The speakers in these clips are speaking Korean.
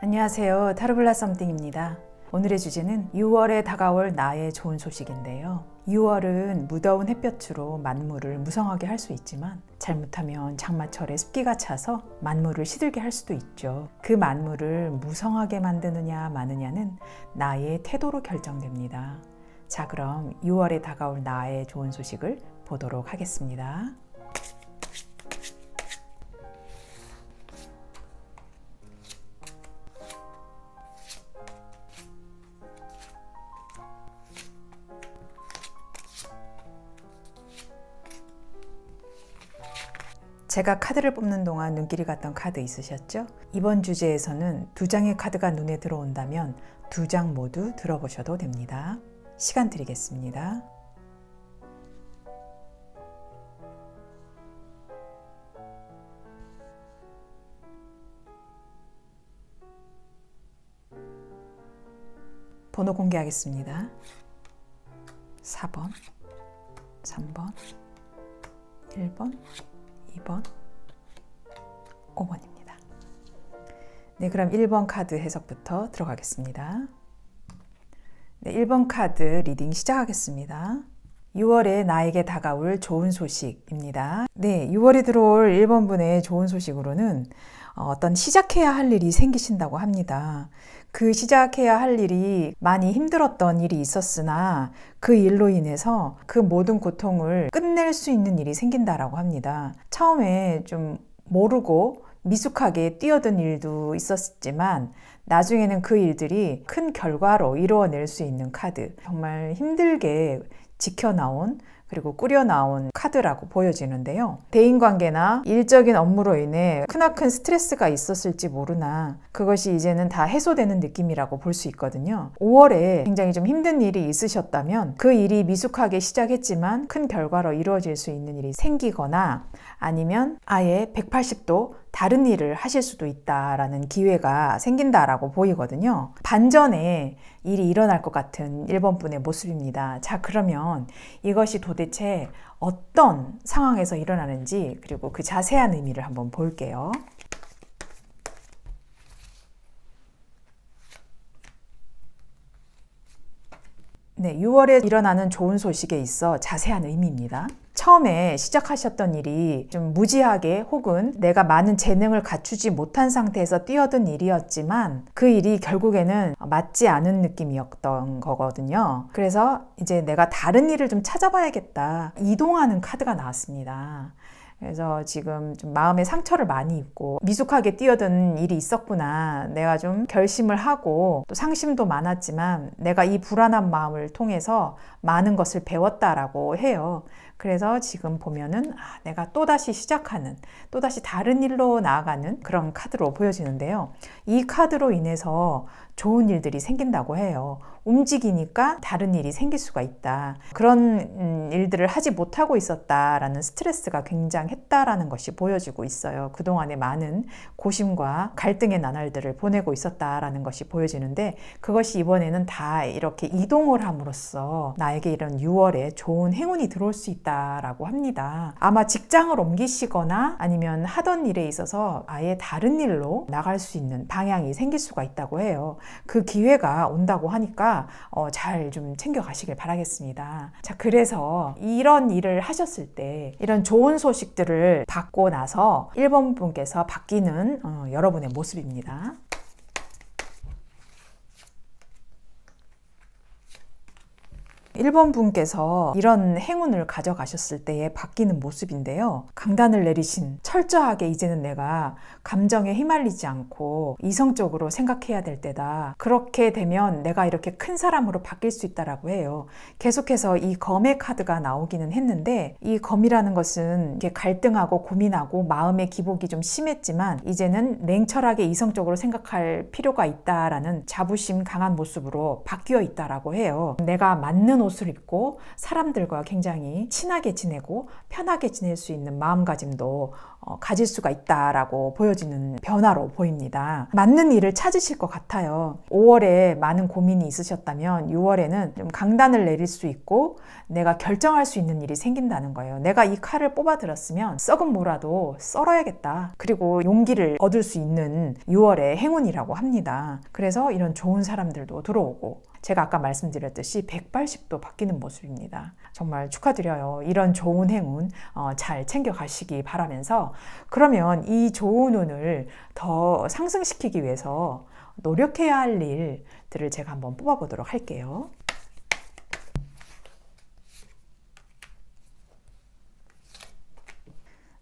안녕하세요. 타로블라썸띵입니다. 오늘의 주제는 6월에 다가올 나의 좋은 소식인데요. 6월은 무더운 햇볕으로 만물을 무성하게 할 수 있지만 잘못하면 장마철에 습기가 차서 만물을 시들게 할 수도 있죠. 그 만물을 무성하게 만드느냐 마느냐는 나의 태도로 결정됩니다. 자, 그럼 6월에 다가올 나의 좋은 소식을 보도록 하겠습니다. 제가 카드를 뽑는 동안 눈길이 갔던 카드 있으셨죠? 이번 주제에서는 두 장의 카드가 눈에 들어온다면 두 장 모두 들어보셔도 됩니다. 시간 드리겠습니다. 번호 공개하겠습니다. 4번, 3번, 1번, 2번, 5번입니다. 네, 그럼 1번 카드 해석부터 들어가겠습니다. 네, 1번 카드 리딩 시작하겠습니다. 6월에 나에게 다가올 좋은 소식입니다. 네, 6월에 들어올 1번 분의 좋은 소식으로는 어떤 시작해야 할 일이 생기신다고 합니다. 그 시작해야 할 일이 많이 힘들었던 일이 있었으나 그 일로 인해서 그 모든 고통을 끝낼 수 있는 일이 생긴다라고 합니다. 처음에 좀 모르고 미숙하게 뛰어든 일도 있었지만 나중에는 그 일들이 큰 결과로 이루어낼 수 있는 카드, 정말 힘들게 지켜나온 그리고 꾸려나온 카드라고 보여지는데요. 대인관계나 일적인 업무로 인해 크나큰 스트레스가 있었을지 모르나 그것이 이제는 다 해소되는 느낌이라고 볼 수 있거든요. 5월에 굉장히 좀 힘든 일이 있으셨다면 그 일이 미숙하게 시작했지만 큰 결과로 이루어질 수 있는 일이 생기거나 아니면 아예 180도 다른 일을 하실 수도 있다라는 기회가 생긴다라고 보이거든요. 반전의 일이 일어날 것 같은 1번 분의 모습입니다. 자, 그러면 이것이 도대체 어떤 상황에서 일어나는지 그리고 그 자세한 의미를 한번 볼게요. 네, 6월에 일어나는 좋은 소식에 있어 자세한 의미입니다. 처음에 시작하셨던 일이 좀 무지하게 혹은 내가 많은 재능을 갖추지 못한 상태에서 뛰어든 일이었지만 그 일이 결국에는 맞지 않은 느낌이었던 거거든요. 그래서 이제 내가 다른 일을 좀 찾아봐야겠다. 이동하는 카드가 나왔습니다. 그래서 지금 좀 마음에 상처를 많이 입고 미숙하게 뛰어든 일이 있었구나. 내가 좀 결심을 하고 또 상심도 많았지만 내가 이 불안한 마음을 통해서 많은 것을 배웠다라고 해요. 그래서 지금 보면은 내가 또다시 시작하는, 또다시 다른 일로 나아가는 그런 카드로 보여지는데요. 이 카드로 인해서 좋은 일들이 생긴다고 해요. 움직이니까 다른 일이 생길 수가 있다. 그런 일들을 하지 못하고 있었다라는 스트레스가 굉장했다라는 것이 보여지고 있어요. 그동안에 많은 고심과 갈등의 나날들을 보내고 있었다라는 것이 보여지는데 그것이 이번에는 다 이렇게 이동을 함으로써 나에게 이런 6월에 좋은 행운이 들어올 수 있다라고 합니다. 아마 직장을 옮기시거나 아니면 하던 일에 있어서 아예 다른 일로 나갈 수 있는 방향이 생길 수가 있다고 해요. 그 기회가 온다고 하니까 잘 좀 챙겨가시길 바라겠습니다. 자, 그래서 이런 일을 하셨을 때 이런 좋은 소식들을 받고 나서 1번 분께서 바뀌는 여러분의 모습입니다. 1번 분께서 이런 행운을 가져가셨을 때에 바뀌는 모습인데요. 강단을 내리신 철저하게 이제는 내가 감정에 휘말리지 않고 이성적으로 생각해야 될 때다. 그렇게 되면 내가 이렇게 큰 사람으로 바뀔 수 있다라고 해요. 계속해서 이 검의 카드가 나오기는 했는데 이 검이라는 것은 이렇게 갈등하고 고민하고 마음의 기복이 좀 심했지만 이제는 냉철하게 이성적으로 생각할 필요가 있다라는 자부심 강한 모습으로 바뀌어 있다라고 해요. 내가 맞는 옷을 입고 사람들과 굉장히 친하게 지내고 편하게 지낼 수 있는 마음가짐도 가질 수가 있다라고 보여지는 변화로 보입니다. 맞는 일을 찾으실 것 같아요. 5월에 많은 고민이 있으셨다면 6월에는 좀 강단을 내릴 수 있고 내가 결정할 수 있는 일이 생긴다는 거예요. 내가 이 칼을 뽑아들었으면 썩은 모라도 썰어야겠다. 그리고 용기를 얻을 수 있는 6월의 행운이라고 합니다. 그래서 이런 좋은 사람들도 들어오고 제가 아까 말씀드렸듯이 180도 바뀌는 모습입니다. 정말 축하드려요. 이런 좋은 행운 잘 챙겨가시기 바라면서 그러면 이 좋은 운을 더 상승시키기 위해서 노력해야 할 일들을 제가 한번 뽑아보도록 할게요.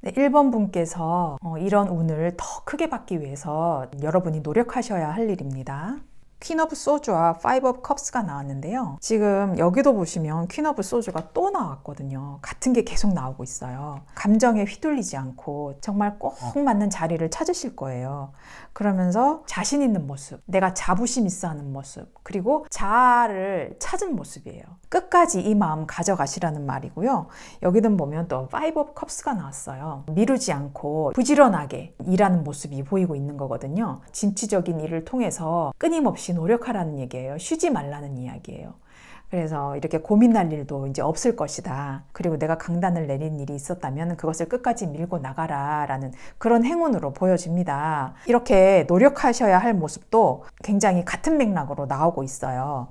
네, 1번 분께서 이런 운을 더 크게 받기 위해서 여러분이 노력하셔야 할 일입니다. 퀸 오브 소주와 파이브 오브 컵스가 나왔는데요. 지금 여기도 보시면 퀸 오브 소주가 또 나왔거든요. 같은 게 계속 나오고 있어요. 감정에 휘둘리지 않고 정말 꼭 맞는 자리를 찾으실 거예요. 그러면서 자신 있는 모습, 내가 자부심 있어 하는 모습, 그리고 자아를 찾은 모습이에요. 끝까지 이 마음 가져가시라는 말이고요. 여기는 보면 또 파이브 오브 컵스가 나왔어요. 미루지 않고 부지런하게 일하는 모습이 보이고 있는 거거든요. 진취적인 일을 통해서 끊임없이 노력하라는 얘기예요. 쉬지 말라는 이야기예요. 그래서 이렇게 고민할 일도 이제 없을 것이다. 그리고 내가 강단을 내린 일이 있었다면 그것을 끝까지 밀고 나가라 라는 그런 행운으로 보여집니다. 이렇게 노력하셔야 할 모습도 굉장히 같은 맥락으로 나오고 있어요.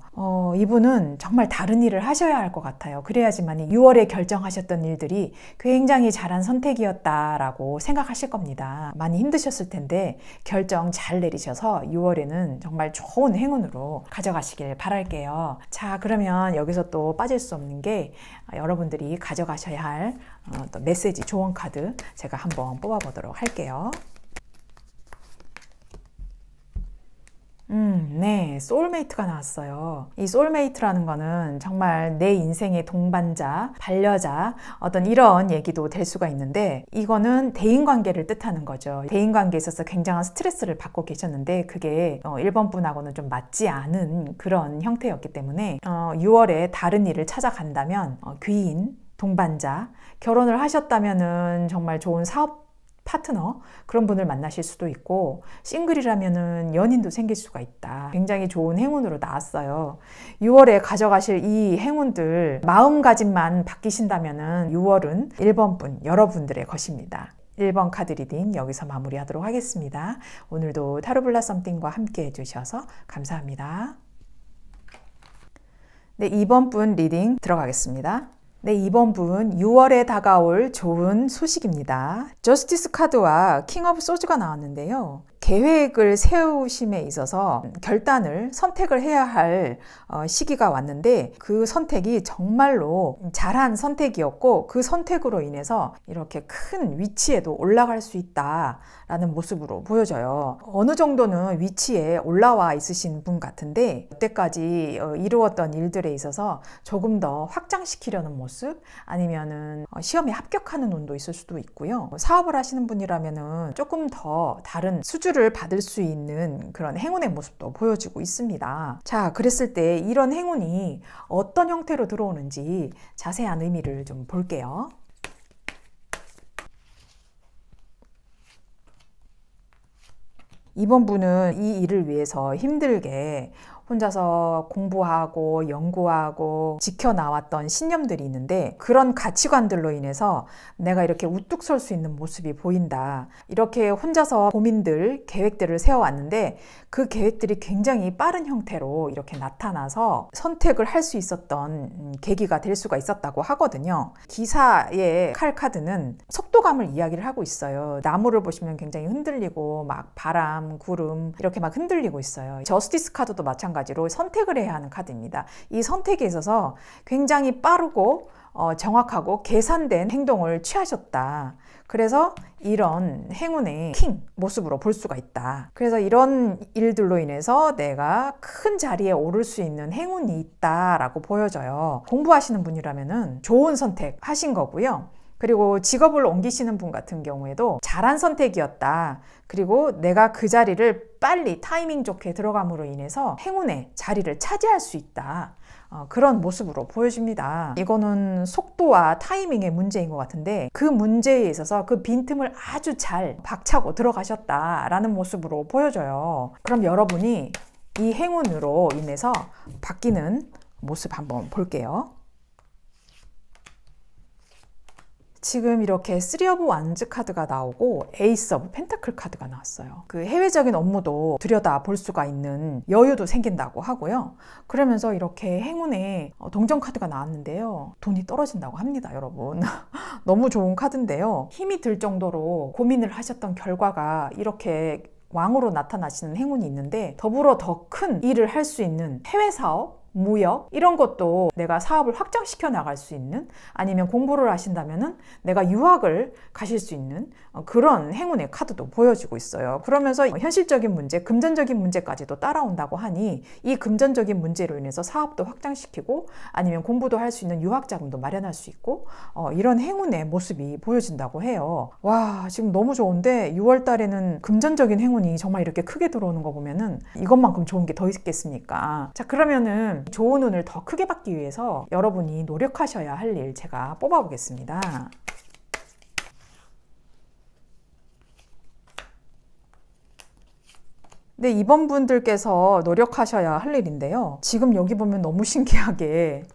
이분은 정말 다른 일을 하셔야 할 것 같아요. 그래야지만 6월에 결정하셨던 일들이 굉장히 잘한 선택이었다라고 생각하실 겁니다. 많이 힘드셨을 텐데 결정 잘 내리셔서 6월에는 정말 좋은 행운으로 가져가시길 바랄게요. 자, 그러면 여기서 또 빠질 수 없는 게 여러분들이 가져가셔야 할 또 메시지 조언 카드 제가 한번 뽑아보도록 할게요. 네, 소울메이트가 나왔어요. 이 소울메이트라는 거는 정말 내 인생의 동반자, 반려자, 어떤 이런 얘기도 될 수가 있는데 이거는 대인관계를 뜻하는 거죠. 대인관계에 있어서 굉장한 스트레스를 받고 계셨는데 그게 1번 분하고는 좀 맞지 않은 그런 형태였기 때문에 6월에 다른 일을 찾아간다면 귀인, 동반자, 결혼을 하셨다면은 정말 좋은 사업 파트너 그런 분을 만나실 수도 있고 싱글이라면은 연인도 생길 수가 있다. 굉장히 좋은 행운으로 나왔어요. 6월에 가져가실 이 행운들 마음가짐만 바뀌신다면은 6월은 1번 분 여러분들의 것입니다. 1번 카드 리딩 여기서 마무리하도록 하겠습니다. 오늘도 타로블라 썸띵과 함께 해주셔서 감사합니다. 네, 2번 분 리딩 들어가겠습니다. 네, 2번 분 6월에 다가올 좋은 소식입니다. 저스티스 카드와 킹 오브 소주가 나왔는데요. 계획을 세우심에 있어서 결단을 선택을 해야 할 시기가 왔는데 그 선택이 정말로 잘한 선택이었고 그 선택으로 인해서 이렇게 큰 위치에도 올라갈 수 있다라는 모습으로 보여져요. 어느 정도는 위치에 올라와 있으신 분 같은데 여태까지 이루었던 일들에 있어서 조금 더 확장시키려는 모습 아니면은 시험에 합격하는 운도 있을 수도 있고요. 사업을 하시는 분이라면은 조금 더 다른 수주를 받을 수 있는 그런 행운의 모습도 보여지고 있습니다. 자, 그랬을 때 이런 행운이 어떤 형태로 들어오는지 자세한 의미를 좀 볼게요. 이번 분은 이 일을 위해서 힘들게 혼자서 공부하고 연구하고 지켜나왔던 신념들이 있는데 그런 가치관들로 인해서 내가 이렇게 우뚝 설 수 있는 모습이 보인다. 이렇게 혼자서 고민들, 계획들을 세워왔는데 그 계획들이 굉장히 빠른 형태로 이렇게 나타나서 선택을 할 수 있었던 계기가 될 수가 있었다고 하거든요. 기사의 칼 카드는 속도감을 이야기를 하고 있어요. 나무를 보시면 굉장히 흔들리고 막 바람, 구름 이렇게 막 흔들리고 있어요. 저스티스 카드도 마찬가지로 선택을 해야 하는 카드입니다. 이 선택에 있어서 굉장히 빠르고 정확하고 계산된 행동을 취하셨다. 그래서 이런 행운의 킹 모습으로 볼 수가 있다. 그래서 이런 일들로 인해서 내가 큰 자리에 오를 수 있는 행운이 있다라고 보여져요. 공부하시는 분이라면은 좋은 선택 하신 거고요. 그리고 직업을 옮기시는 분 같은 경우에도 잘한 선택이었다. 그리고 내가 그 자리를 빨리 타이밍 좋게 들어감으로 인해서 행운의 자리를 차지할 수 있다. 그런 모습으로 보여집니다. 이거는 속도와 타이밍의 문제인 것 같은데 그 문제에 있어서 그 빈틈을 아주 잘 박차고 들어가셨다라는 모습으로 보여져요. 그럼 여러분이 이 행운으로 인해서 바뀌는 모습 한번 볼게요. 지금 이렇게 3 오브 완즈 카드가 나오고 에이스 오브 펜타클 카드가 나왔어요. 그 해외적인 업무도 들여다 볼 수가 있는 여유도 생긴다고 하고요. 그러면서 이렇게 행운의 동전 카드가 나왔는데요. 돈이 떨어진다고 합니다, 여러분. 너무 좋은 카드인데요. 힘이 들 정도로 고민을 하셨던 결과가 이렇게 왕으로 나타나시는 행운이 있는데 더불어 더 큰 일을 할 수 있는 해외 사업, 무역 이런 것도 내가 사업을 확장시켜 나갈 수 있는, 아니면 공부를 하신다면은 내가 유학을 가실 수 있는 그런 행운의 카드도 보여지고 있어요. 그러면서 현실적인 문제, 금전적인 문제까지도 따라온다고 하니 이 금전적인 문제로 인해서 사업도 확장시키고 아니면 공부도 할 수 있는 유학 자금도 마련할 수 있고 이런 행운의 모습이 보여진다고 해요. 와, 지금 너무 좋은데 6월 달에는 금전적인 행운이 정말 이렇게 크게 들어오는 거 보면은 이것만큼 좋은 게 더 있겠습니까? 자, 그러면은 좋은 운을 더 크게 받기 위해서 여러분이 노력하셔야 할 일 제가 뽑아보겠습니다. 네, 이번 분들께서 노력하셔야 할 일인데요. 지금 여기 보면 너무 신기하게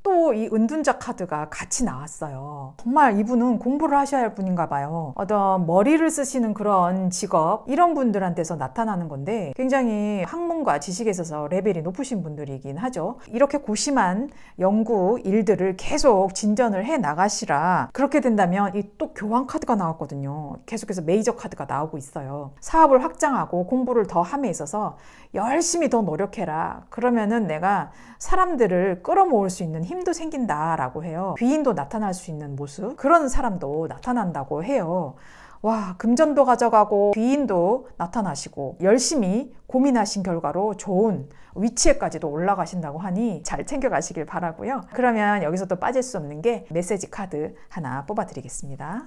또 이 은둔자 카드가 같이 나왔어요. 정말 이분은 공부를 하셔야 할 분인가 봐요. 어떤 머리를 쓰시는 그런 직업, 이런 분들한테서 나타나는 건데 굉장히 학문과 지식에 있어서 레벨이 높으신 분들이긴 하죠. 이렇게 고심한 연구 일들을 계속 진전을 해 나가시라. 그렇게 된다면 이 또 교환 카드가 나왔거든요. 계속해서 메이저 카드가 나오고 있어요. 사업을 확장하고 공부를 더 함에 있어서 열심히 더 노력해라. 그러면은 내가 사람들을 끌어모을 수 있는 힘도 생긴다라고 해요. 귀인도 나타날 수 있는 모습, 그런 사람도 나타난다고 해요. 와, 금전도 가져가고 귀인도 나타나시고 열심히 고민하신 결과로 좋은 위치에까지도 올라가신다고 하니 잘 챙겨가시길 바라고요. 그러면 여기서 또 빠질 수 없는 게 메시지 카드 하나 뽑아드리겠습니다.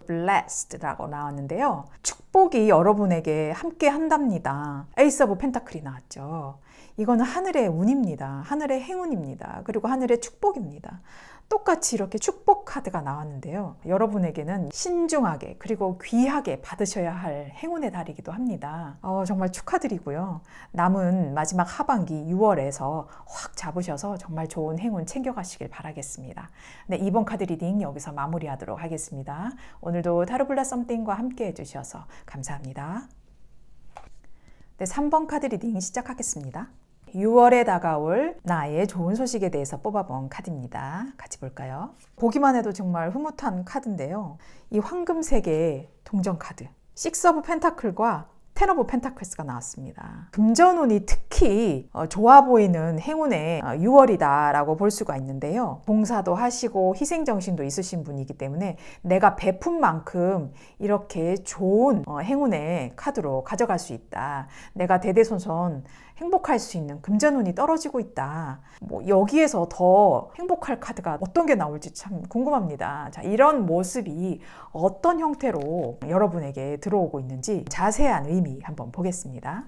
Blessed라고 나왔는데요. 축복이 여러분에게 함께 한답니다. 에이스 오브 펜타클이 나왔죠. 이거는 하늘의 운입니다. 하늘의 행운입니다. 그리고 하늘의 축복입니다. 똑같이 이렇게 축복 카드가 나왔는데요. 여러분에게는 신중하게 그리고 귀하게 받으셔야 할 행운의 달이기도 합니다. 정말 축하드리고요. 남은 마지막 하반기 6월에서 확 잡으셔서 정말 좋은 행운 챙겨가시길 바라겠습니다. 네, 이번 카드 리딩 여기서 마무리하도록 하겠습니다. 오늘도 타로블라 썸띵과 함께 해주셔서 감사합니다. 네, 3번 카드 리딩 시작하겠습니다. 6월에 다가올 나의 좋은 소식에 대해서 뽑아본 카드입니다. 같이 볼까요? 보기만 해도 정말 흐뭇한 카드인데요. 이 황금색의 동전 카드, 6 오브 펜타클과 10 오브 펜타클스가 나왔습니다. 금전운이 특히 좋아 보이는 행운의 6월이다 라고 볼 수가 있는데요. 봉사도 하시고 희생정신도 있으신 분이기 때문에 내가 베푼 만큼 이렇게 좋은 행운의 카드로 가져갈 수 있다. 내가 대대손손 행복할 수 있는 금전운이 떨어지고 있다. 여기에서 더 행복할 카드가 어떤 게 나올지 참 궁금합니다. 자, 이런 모습이 어떤 형태로 여러분에게 들어오고 있는지 자세한 의미 한번 보겠습니다.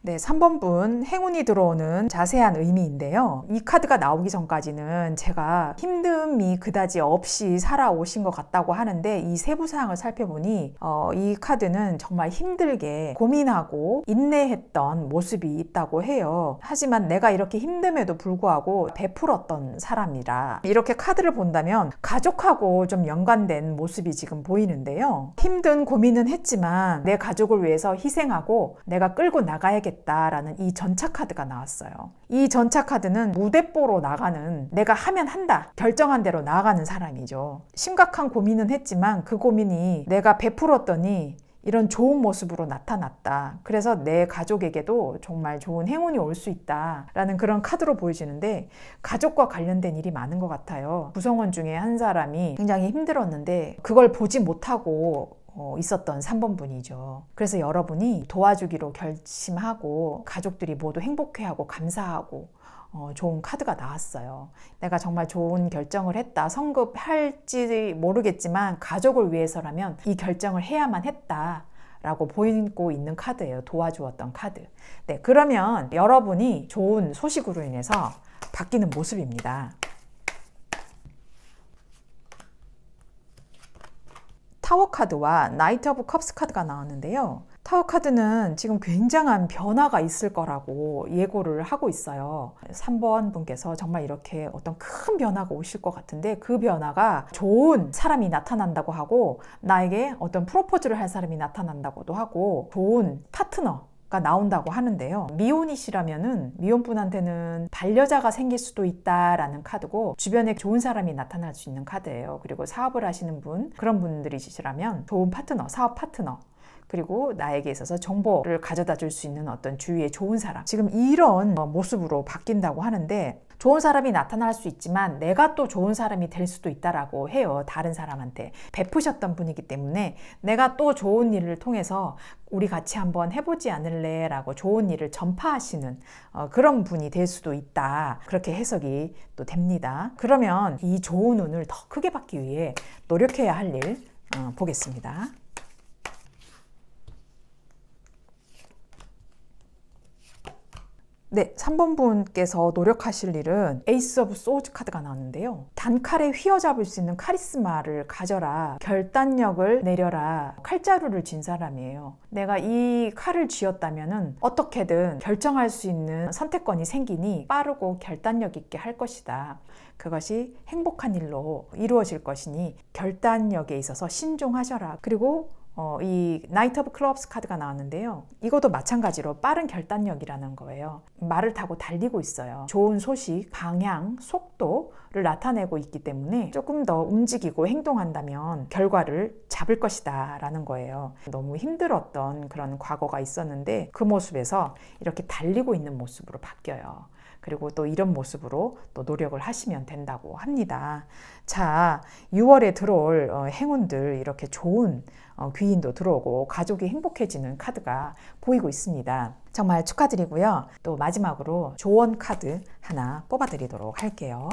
네, 3번 분 행운이 들어오는 자세한 의미인데요. 이 카드가 나오기 전까지는 제가 힘듦이 그다지 없이 살아오신 것 같다고 하는데 이 세부 사항을 살펴보니 이 카드는 정말 힘들게 고민하고 인내했던 모습이 있다고 해요. 하지만 내가 이렇게 힘듦에도 불구하고 베풀었던 사람이라 이렇게 카드를 본다면 가족하고 좀 연관된 모습이 지금 보이는데요. 힘든 고민은 했지만 내 가족을 위해서 희생하고 내가 끌고 나가야겠다 라는 이 전차 카드가 나왔어요. 이 전차 카드는 무대뽀로 나가는, 내가 하면 한다 결정한 대로 나아가는 사람이죠. 심각한 고민은 했지만 그 고민이 내가 베풀었더니 이런 좋은 모습으로 나타났다. 그래서 내 가족에게도 정말 좋은 행운이 올 수 있다 라는 그런 카드로 보여지는데, 가족과 관련된 일이 많은 것 같아요. 구성원 중에 한 사람이 굉장히 힘들었는데 그걸 보지 못하고 있었던 3번 분이죠. 그래서 여러분이 도와주기로 결심하고 가족들이 모두 행복해하고 감사하고 좋은 카드가 나왔어요. 내가 정말 좋은 결정을 했다. 성급할지 모르겠지만 가족을 위해서라면 이 결정을 해야만 했다 라고 보이고 있는 카드예요. 도와주었던 카드. 네, 그러면 여러분이 좋은 소식으로 인해서 바뀌는 모습입니다. 타워 카드와 나이트 오브 컵스 카드가 나왔는데요. 타워 카드는 지금 굉장한 변화가 있을 거라고 예고를 하고 있어요. 3번 분께서 정말 이렇게 어떤 큰 변화가 오실 것 같은데 그 변화가 좋은 사람이 나타난다고 하고 나에게 어떤 프로포즈를 할 사람이 나타난다고도 하고 좋은 파트너가 나온다고 하는데요. 미혼이시라면은 미혼분한테는 반려자가 생길 수도 있다라는 카드고 주변에 좋은 사람이 나타날 수 있는 카드예요. 그리고 사업을 하시는 분, 그런 분들이시라면 좋은 파트너, 사업 파트너, 그리고 나에게 있어서 정보를 가져다 줄 수 있는 어떤 주위에 좋은 사람, 지금 이런 모습으로 바뀐다고 하는데 좋은 사람이 나타날 수 있지만 내가 또 좋은 사람이 될 수도 있다라고 해요. 다른 사람한테 베푸셨던 분이기 때문에 내가 또 좋은 일을 통해서 우리 같이 한번 해보지 않을래? 라고 좋은 일을 전파하시는 그런 분이 될 수도 있다. 그렇게 해석이 또 됩니다. 그러면 이 좋은 운을 더 크게 받기 위해 노력해야 할 일 보겠습니다. 네, 3번 분께서 노력하실 일은 에이스 오브 소즈 카드가 나왔는데요. 단칼에 휘어잡을 수 있는 카리스마를 가져라, 결단력을 내려라, 칼자루를 쥔 사람이에요. 내가 이 칼을 쥐었다면 어떻게든 결정할 수 있는 선택권이 생기니 빠르고 결단력 있게 할 것이다. 그것이 행복한 일로 이루어질 것이니 결단력에 있어서 신중하셔라. 그리고 이 나이트 오브 클럽스 카드가 나왔는데요. 이것도 마찬가지로 빠른 결단력이라는 거예요. 말을 타고 달리고 있어요. 좋은 소식, 방향, 속도를 나타내고 있기 때문에 조금 더 움직이고 행동한다면 결과를 잡을 것이다 라는 거예요. 너무 힘들었던 그런 과거가 있었는데 그 모습에서 이렇게 달리고 있는 모습으로 바뀌어요. 그리고 또 이런 모습으로 또 노력을 하시면 된다고 합니다. 자, 6월에 들어올 행운들, 이렇게 좋은 귀인도 들어오고 가족이 행복해지는 카드가 보이고 있습니다. 정말 축하드리고요. 또 마지막으로 조언 카드 하나 뽑아드리도록 할게요.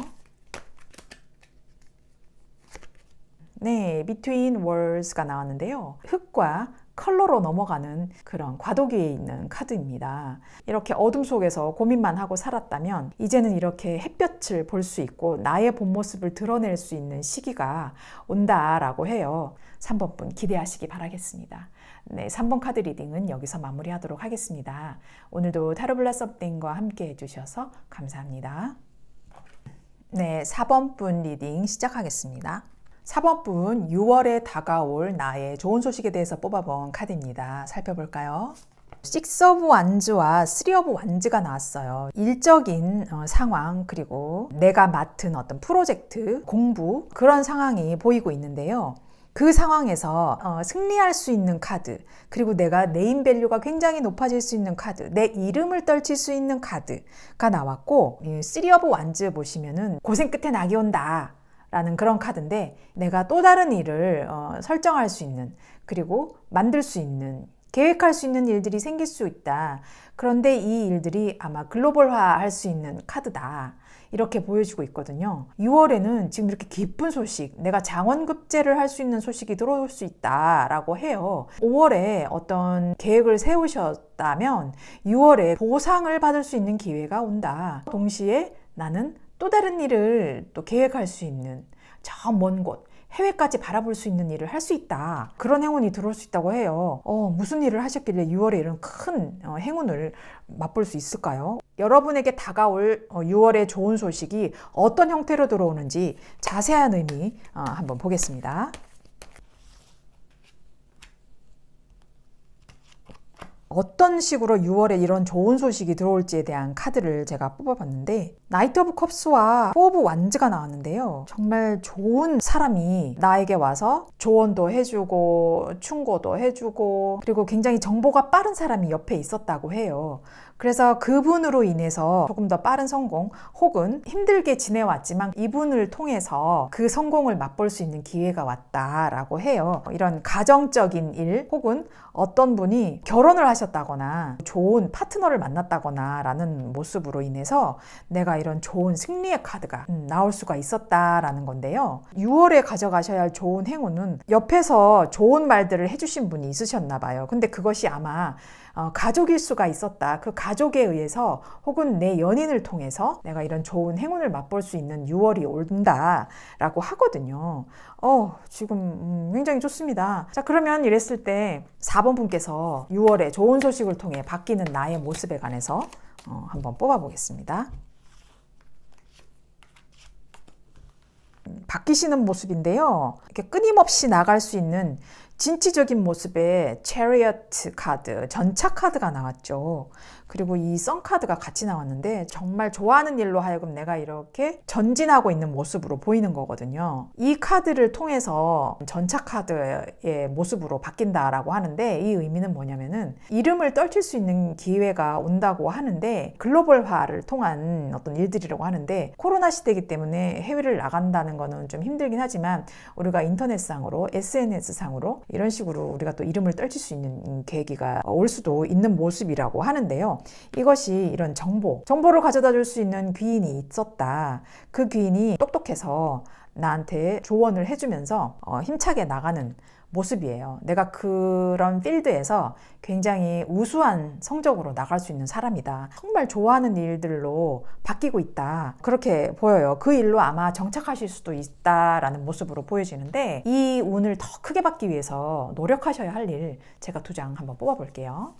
네, Between Worlds가 나왔는데요. 흙과 컬러로 넘어가는 그런 과도기에 있는 카드입니다. 이렇게 어둠 속에서 고민만 하고 살았다면 이제는 이렇게 햇볕을 볼 수 있고 나의 본 모습을 드러낼 수 있는 시기가 온다라고 해요. 3번 분 기대하시기 바라겠습니다. 네, 3번 카드 리딩은 여기서 마무리하도록 하겠습니다. 오늘도 타로 블라스 업데이트과 함께 해주셔서 감사합니다. 네, 4번 분 리딩 시작하겠습니다. 4번 분 6월에 다가올 나의 좋은 소식에 대해서 뽑아본 카드입니다. 살펴볼까요? 6 오브 완즈와 3 오브 완즈가 나왔어요. 일적인 상황, 그리고 내가 맡은 어떤 프로젝트, 공부, 그런 상황이 보이고 있는데요. 그 상황에서 승리할 수 있는 카드, 그리고 내가 네임 밸류가 굉장히 높아질 수 있는 카드, 내 이름을 떨칠 수 있는 카드가 나왔고, 3 오브 완즈 보시면은 고생 끝에 낙이 온다 라는 그런 카드인데 내가 또 다른 일을 설정할 수 있는, 그리고 만들 수 있는, 계획할 수 있는 일들이 생길 수 있다. 그런데 이 일들이 아마 글로벌화 할 수 있는 카드다. 이렇게 보여주고 있거든요. 6월에는 지금 이렇게 기쁜 소식, 내가 장원급제를 할 수 있는 소식이 들어올 수 있다라고 해요. 5월에 어떤 계획을 세우셨다면 6월에 보상을 받을 수 있는 기회가 온다. 동시에 나는 또 다른 일을 또 계획할 수 있는, 저 먼 곳, 해외까지 바라볼 수 있는 일을 할 수 있다. 그런 행운이 들어올 수 있다고 해요. 무슨 일을 하셨길래 6월에 이런 큰 행운을 맛볼 수 있을까요? 여러분에게 다가올 6월의 좋은 소식이 어떤 형태로 들어오는지 자세한 의미 한번 보겠습니다. 어떤 식으로 6월에 이런 좋은 소식이 들어올지에 대한 카드를 제가 뽑아봤는데 나이트 오브 컵스와 4 오브 완즈가 나왔는데요. 정말 좋은 사람이 나에게 와서 조언도 해주고 충고도 해주고, 그리고 굉장히 정보가 빠른 사람이 옆에 있었다고 해요. 그래서 그분으로 인해서 조금 더 빠른 성공 혹은 힘들게 지내왔지만 이분을 통해서 그 성공을 맛볼 수 있는 기회가 왔다라고 해요. 이런 가정적인 일 혹은 어떤 분이 결혼을 하셨다거나 좋은 파트너를 만났다거나 라는 모습으로 인해서 내가 이런 좋은 승리의 카드가 나올 수가 있었다라는 건데요. 6월에 가져가셔야 할 좋은 행운은 옆에서 좋은 말들을 해주신 분이 있으셨나 봐요. 근데 그것이 아마 가족일 수가 있었다. 그 가족에 의해서 혹은 내 연인을 통해서 내가 이런 좋은 행운을 맛볼 수 있는 6월이 온다라고 하거든요. 지금 굉장히 좋습니다. 자, 그러면 이랬을 때 4번 분께서 6월에 좋은 소식을 통해 바뀌는 나의 모습에 관해서 한번 뽑아보겠습니다. 바뀌시는 모습인데요. 이렇게 끊임없이 나갈 수 있는 진취적인 모습의 체리어트 카드, 전차 카드가 나왔죠. 그리고 이 선 카드가 같이 나왔는데 정말 좋아하는 일로 하여금 내가 이렇게 전진하고 있는 모습으로 보이는 거거든요. 이 카드를 통해서 전차 카드의 모습으로 바뀐다라고 하는데 이 의미는 뭐냐면은 이름을 떨칠 수 있는 기회가 온다고 하는데 글로벌화를 통한 어떤 일들이라고 하는데 코로나 시대이기 때문에 해외를 나간다는 거는 좀 힘들긴 하지만 우리가 인터넷상으로 SNS상으로 이런 식으로 우리가 또 이름을 떨칠 수 있는 계기가 올 수도 있는 모습이라고 하는데요. 이것이 이런 정보를 가져다 줄 수 있는 귀인이 있었다. 그 귀인이 똑똑해서 나한테 조언을 해주면서 힘차게 나가는 모습이에요. 내가 그런 필드에서 굉장히 우수한 성적으로 나갈 수 있는 사람이다. 정말 좋아하는 일들로 바뀌고 있다. 그렇게 보여요. 그 일로 아마 정착하실 수도 있다라는 모습으로 보여지는데 이 운을 더 크게 받기 위해서 노력하셔야 할 일 제가 2장 한번 뽑아볼게요.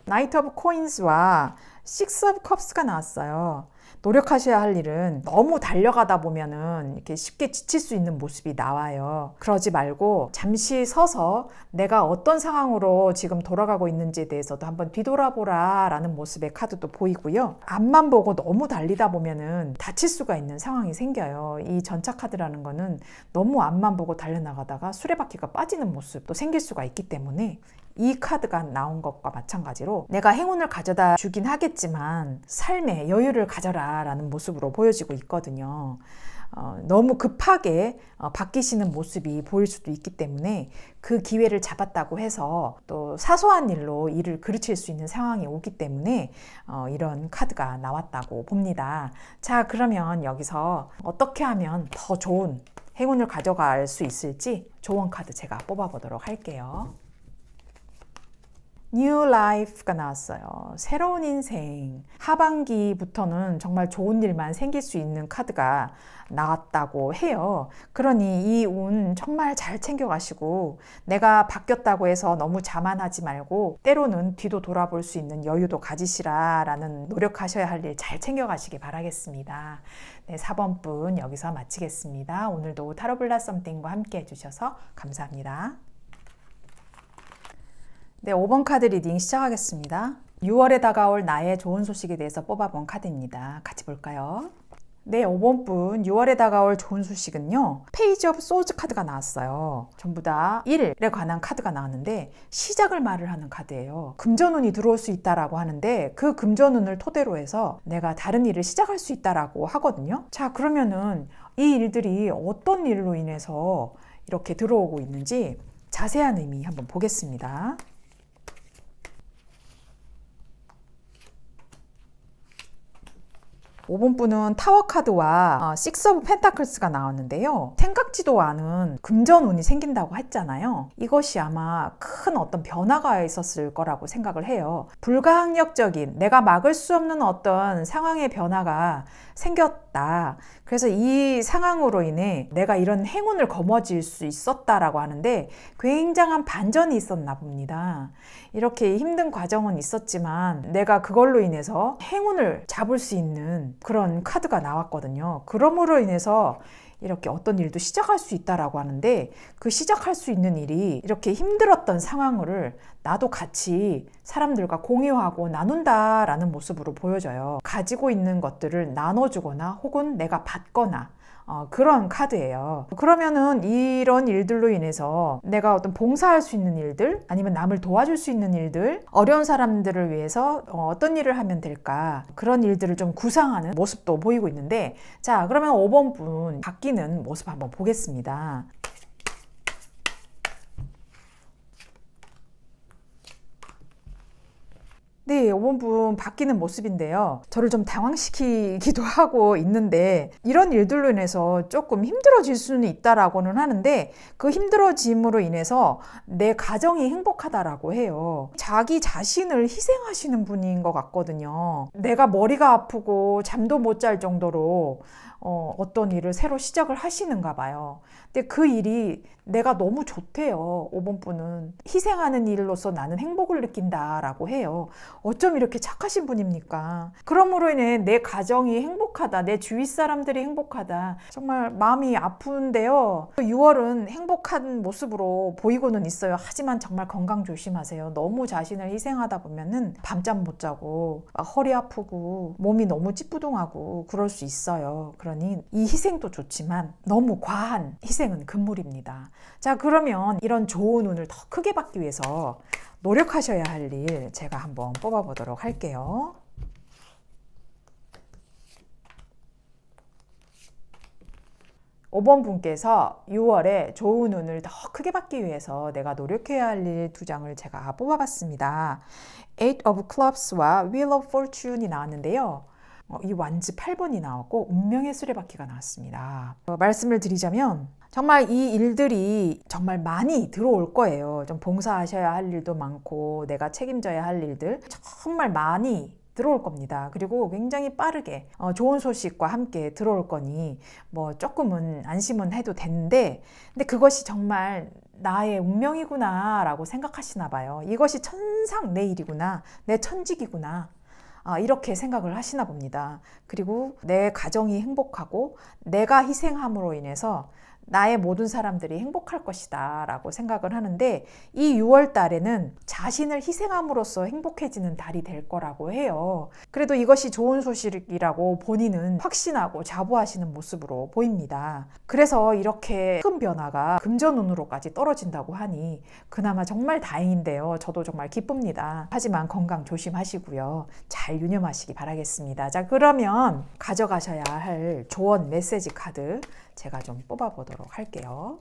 나이트 오브 코인스와 식스 오브 컵스가 나왔어요. 노력하셔야 할 일은 너무 달려가다 보면은 이렇게 쉽게 지칠 수 있는 모습이 나와요. 그러지 말고 잠시 서서 내가 어떤 상황으로 지금 돌아가고 있는지에 대해서도 한번 뒤돌아보라 라는 모습의 카드도 보이고요. 앞만 보고 너무 달리다 보면은 다칠 수가 있는 상황이 생겨요. 이 전차 카드라는 거는 너무 앞만 보고 달려나가다가 수레바퀴가 빠지는 모습도 생길 수가 있기 때문에 이 카드가 나온 것과 마찬가지로 내가 행운을 가져다 주긴 하겠지만 삶의 여유를 가져라 라는 모습으로 보여지고 있거든요. 너무 급하게 바뀌시는 모습이 보일 수도 있기 때문에 그 기회를 잡았다고 해서 또 사소한 일로 일을 그르칠 수 있는 상황이 오기 때문에 이런 카드가 나왔다고 봅니다. 자, 그러면 여기서 어떻게 하면 더 좋은 행운을 가져갈 수 있을지 조언 카드 제가 뽑아보도록 할게요. New Life가 나왔어요. 새로운 인생. 하반기부터는 정말 좋은 일만 생길 수 있는 카드가 나왔다고 해요. 그러니 이 운 정말 잘 챙겨가시고 내가 바뀌었다고 해서 너무 자만하지 말고 때로는 뒤도 돌아볼 수 있는 여유도 가지시라 라는 노력하셔야 할 일 잘 챙겨가시기 바라겠습니다. 네, 4번 분 여기서 마치겠습니다. 오늘도 타로 블라썸 썸띵과 함께 해주셔서 감사합니다. 네, 5번 카드 리딩 시작하겠습니다. 6월에 다가올 나의 좋은 소식에 대해서 뽑아본 카드입니다. 같이 볼까요? 네, 5번 분 6월에 다가올 좋은 소식은요. 페이지 오브 소즈 카드가 나왔어요. 전부 다 일에 관한 카드가 나왔는데 시작을 말을 하는 카드예요. 금전운이 들어올 수 있다라고 하는데 그 금전운을 토대로 해서 내가 다른 일을 시작할 수 있다라고 하거든요. 자, 그러면은 이 일들이 어떤 일로 인해서 이렇게 들어오고 있는지 자세한 의미 한번 보겠습니다. 5번 분은 타워 카드와 식스 오브 펜타클스가 나왔는데요. 생각지도 않은 금전운이 생긴다고 했잖아요. 이것이 아마 큰 어떤 변화가 있었을 거라고 생각을 해요. 불가항력적인 내가 막을 수 없는 어떤 상황의 변화가 생겼다. 그래서 이 상황으로 인해 내가 이런 행운을 거머쥘 수 있었다라고 하는데 굉장한 반전이 있었나 봅니다. 이렇게 힘든 과정은 있었지만 내가 그걸로 인해서 행운을 잡을 수 있는 그런 카드가 나왔거든요. 그러므로 인해서 이렇게 어떤 일도 시작할 수 있다라고 하는데 그 시작할 수 있는 일이 이렇게 힘들었던 상황을 나도 같이 사람들과 공유하고 나눈다라는 모습으로 보여져요. 가지고 있는 것들을 나눠주거나 혹은 내가 받거나 그런 카드예요. 그러면은 이런 일들로 인해서 내가 어떤 봉사할 수 있는 일들, 아니면 남을 도와줄 수 있는 일들, 어려운 사람들을 위해서 어떤 일을 하면 될까, 그런 일들을 좀 구상하는 모습도 보이고 있는데, 자, 그러면 5번 분 바뀌는 모습 한번 보겠습니다. 네, 5번 분 바뀌는 모습인데요. 저를 좀 당황시키기도 하고 있는데, 이런 일들로 인해서 조금 힘들어질 수는 있다라고는 하는데, 그 힘들어짐으로 인해서 내 가정이 행복하다라고 해요. 자기 자신을 희생하시는 분인 것 같거든요. 내가 머리가 아프고 잠도 못 잘 정도로 어떤 일을 새로 시작을 하시는가 봐요. 근데 그 일이 내가 너무 좋대요. 5번 분은 희생하는 일로서 나는 행복을 느낀다라고 해요. 어쩜 이렇게 착하신 분입니까? 그러므로 인해 내 가정이 행복하다, 내 주위 사람들이 행복하다, 정말 마음이 아픈데요. 6월은 행복한 모습으로 보이고는 있어요. 하지만 정말 건강 조심하세요. 너무 자신을 희생하다 보면은 밤잠 못 자고 허리 아프고 몸이 너무 찌뿌둥하고 그럴 수 있어요. 그러니 이 희생도 좋지만 너무 과한 희생은 금물입니다. 자, 그러면 이런 좋은 운을 더 크게 받기 위해서 노력하셔야 할 일 제가 한번 뽑아보도록 할게요. (5번) 분께서 6월에 좋은 운을 더 크게 받기 위해서 내가 노력해야 할 일 2장을 제가 뽑아봤습니다. Eight of Clubs와 Wheel of Fortune이 나왔는데요. 이 완즈 8번이 나왔고 운명의 수레바퀴가 나왔습니다. 말씀을 드리자면 정말 이 일들이 정말 많이 들어올 거예요. 좀 봉사하셔야 할 일도 많고 내가 책임져야 할 일들 정말 많이 들어올 겁니다. 그리고 굉장히 빠르게 좋은 소식과 함께 들어올 거니 뭐 조금은 안심은 해도 되는데, 근데 그것이 정말 나의 운명이구나 라고 생각하시나 봐요. 이것이 천상 내 일이구나, 내 천직이구나, 이렇게 생각을 하시나 봅니다. 그리고 내 가정이 행복하고 내가 희생함으로 인해서 나의 모든 사람들이 행복할 것이다 라고 생각을 하는데, 이 6월 달에는 자신을 희생함으로써 행복해지는 달이 될 거라고 해요. 그래도 이것이 좋은 소식이라고 본인은 확신하고 자부하시는 모습으로 보입니다. 그래서 이렇게 큰 변화가 금전운으로까지 떨어진다고 하니 그나마 정말 다행인데요. 저도 정말 기쁩니다. 하지만 건강 조심하시고요. 잘 유념하시기 바라겠습니다. 자, 그러면 가져가셔야 할 조언 메시지 카드 제가 좀 뽑아보도록 할게요.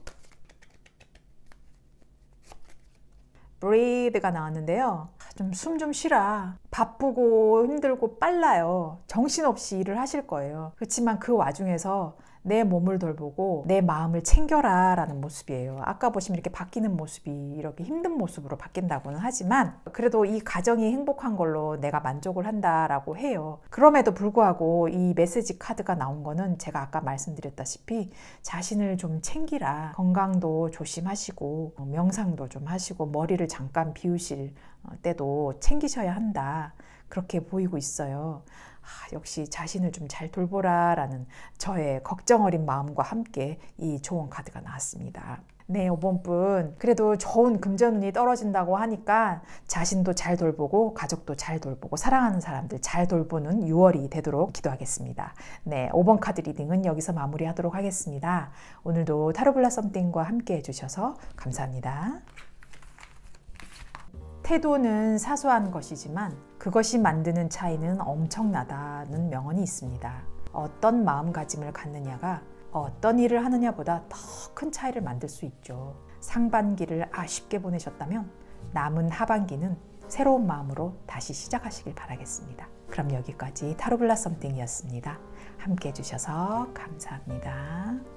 breathe가 나왔는데요. 좀 숨 좀 쉬라. 바쁘고 힘들고 빨라요. 정신없이 일을 하실 거예요. 그렇지만 그 와중에서 내 몸을 돌보고 내 마음을 챙겨라 라는 모습이에요. 아까 보시면 이렇게 바뀌는 모습이 이렇게 힘든 모습으로 바뀐다고는 하지만 그래도 이 가정이 행복한 걸로 내가 만족을 한다라고 해요. 그럼에도 불구하고 이 메시지 카드가 나온 거는 제가 아까 말씀드렸다시피 자신을 좀 챙기라. 건강도 조심하시고 명상도 좀 하시고 머리를 잠깐 비우실 때도 챙기셔야 한다. 그렇게 보이고 있어요. 역시 자신을 좀 잘 돌보라 라는 저의 걱정 어린 마음과 함께 이 조언 카드가 나왔습니다. 네, 5번 분 그래도 좋은 금전운이 떨어진다고 하니까 자신도 잘 돌보고 가족도 잘 돌보고 사랑하는 사람들 잘 돌보는 6월이 되도록 기도하겠습니다. 네, 5번 카드 리딩은 여기서 마무리하도록 하겠습니다. 오늘도 타로 블라썸띵과 함께 해주셔서 감사합니다. 태도는 사소한 것이지만 그것이 만드는 차이는 엄청나다는 명언이 있습니다. 어떤 마음가짐을 갖느냐가 어떤 일을 하느냐보다 더 큰 차이를 만들 수 있죠. 상반기를 아쉽게 보내셨다면 남은 하반기는 새로운 마음으로 다시 시작하시길 바라겠습니다. 그럼 여기까지 타로 블라썸띵이었습니다. 함께 해주셔서 감사합니다.